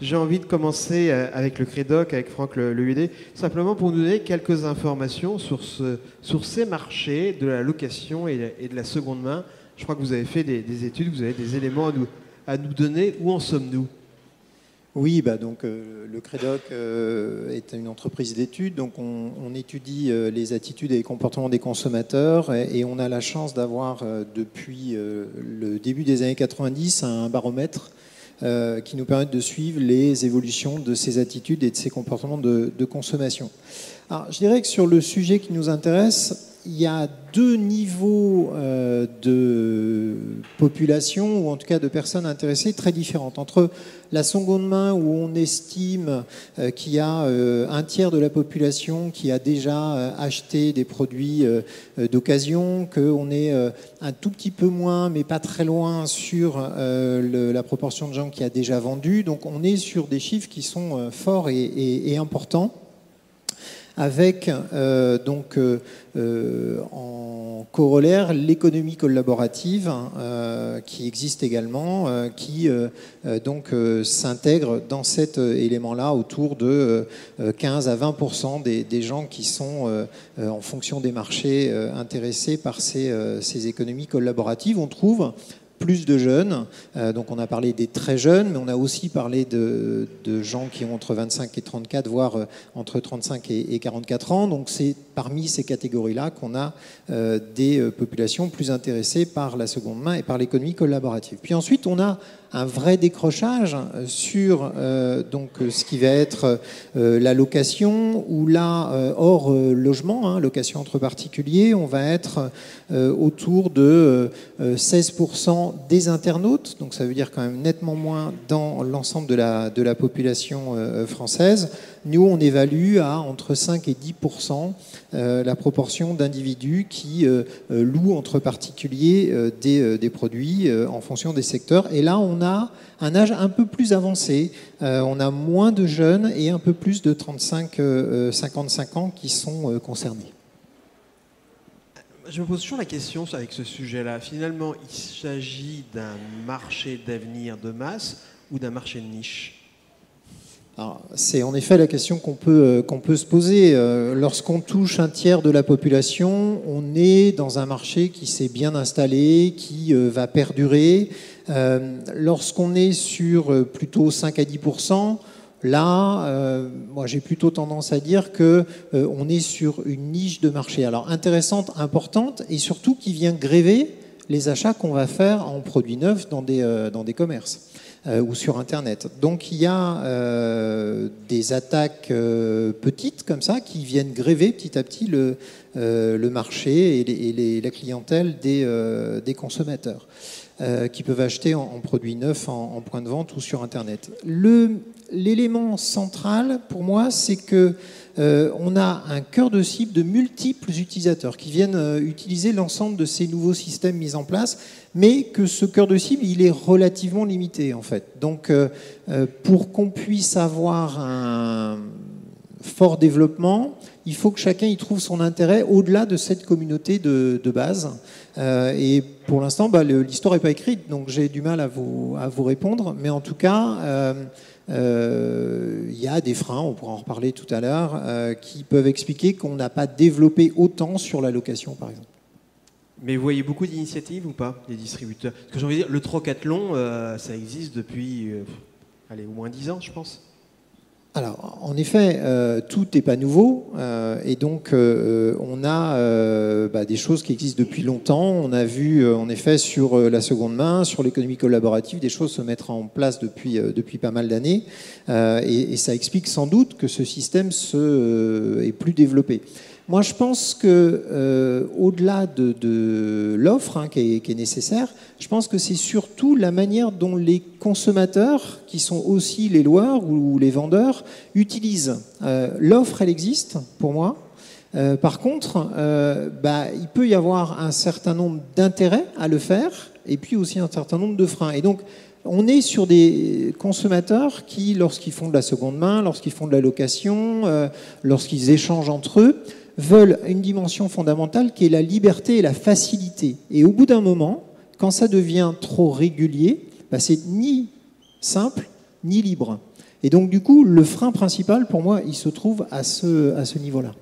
J'ai envie de commencer avec le Crédoc, avec Franck le UD, simplement pour nous donner quelques informations sur ces marchés de la location et de la seconde main. Je crois que vous avez fait des études, vous avez des éléments à nous donner. Où en sommes-nous ? Oui, donc, le Crédoc est une entreprise d'études, donc on étudie les attitudes et les comportements des consommateurs et on a la chance d'avoir depuis le début des années 90 un baromètre qui nous permet de suivre les évolutions de ces attitudes et de ces comportements de consommation. Alors, je dirais que sur le sujet qui nous intéresse, il y a deux niveaux de population, ou en tout cas de personnes intéressées, très différentes. Entre la seconde main, où on estime qu'il y a un tiers de la population qui a déjà acheté des produits d'occasion, qu'on est un tout petit peu moins, mais pas très loin, sur la proportion de gens qui a déjà vendu. Donc on est sur des chiffres qui sont forts et importants, avec en corollaire l'économie collaborative qui existe également, qui s'intègre dans cet élément-là autour de 15 à 20% des gens qui sont, en fonction des marchés, intéressés par ces économies collaboratives. On trouve plus de jeunes, donc on a parlé des très jeunes, mais on a aussi parlé de gens qui ont entre 25 et 34, voire entre 35 et 44 ans. Donc c'est parmi ces catégories-là qu'on a des populations plus intéressées par la seconde main et par l'économie collaborative. Puis ensuite, on a un vrai décrochage sur ce qui va être la location, ou là, hors logement, location entre particuliers, on va être autour de 16% des internautes, donc ça veut dire quand même nettement moins dans l'ensemble de la population française. Nous, on évalue à entre 5 et 10% la proportion d'individus qui louent entre particuliers des produits en fonction des secteurs. Et là, on a un âge un peu plus avancé. On a moins de jeunes et un peu plus de 35-55 ans qui sont concernés. Je me pose toujours la question avec ce sujet-là. Finalement, il s'agit d'un marché d'avenir de masse ou d'un marché de niche ? Alors, c'est en effet la question qu'on peut se poser. Lorsqu'on touche un tiers de la population, on est dans un marché qui s'est bien installé, qui va perdurer. Lorsqu'on est sur plutôt 5 à 10%, là, moi j'ai plutôt tendance à dire qu'on est sur une niche de marché. Alors intéressante, importante, et surtout qui vient gréver les achats qu'on va faire en produits neufs dans des commerces. Ou sur Internet. Donc il y a des attaques petites comme ça qui viennent gréver petit à petit le marché et la clientèle des consommateurs qui peuvent acheter en produits neufs en point de vente ou sur Internet. L'élément central pour moi, c'est que on a un cœur de cible de multiples utilisateurs qui viennent utiliser l'ensemble de ces nouveaux systèmes mis en place, mais que ce cœur de cible, il est relativement limité en fait. Donc pour qu'on puisse avoir un fort développement, il faut que chacun y trouve son intérêt au-delà de cette communauté de base. Et pour l'instant, l'histoire n'est pas écrite, donc j'ai du mal à vous répondre, mais en tout cas... il y a des freins, on pourra en reparler tout à l'heure, qui peuvent expliquer qu'on n'a pas développé autant sur la location, par exemple. Mais vous voyez beaucoup d'initiatives ou pas, des distributeurs ? Parce que j'ai envie de dire, le Trocathlon, ça existe depuis au moins 10 ans, je pense. Alors, en effet, tout n'est pas nouveau, et donc on a des choses qui existent depuis longtemps. On a vu, en effet, sur la seconde main, sur l'économie collaborative, des choses se mettre en place depuis pas mal d'années, et ça explique sans doute que ce système est plus développé. Moi, je pense que au-delà de l'offre qui est nécessaire, je pense que c'est surtout la manière dont les consommateurs, qui sont aussi les loueurs ou les vendeurs, utilisent. L'offre, elle existe, pour moi. Par contre, il peut y avoir un certain nombre d'intérêts à le faire, et puis aussi un certain nombre de freins. Et donc, on est sur des consommateurs qui, lorsqu'ils font de la seconde main, lorsqu'ils font de la location, lorsqu'ils échangent entre eux, veulent une dimension fondamentale qui est la liberté et la facilité. Et au bout d'un moment, quand ça devient trop régulier, c'est ni simple ni libre. Et donc, du coup, le frein principal, pour moi, il se trouve à ce niveau-là.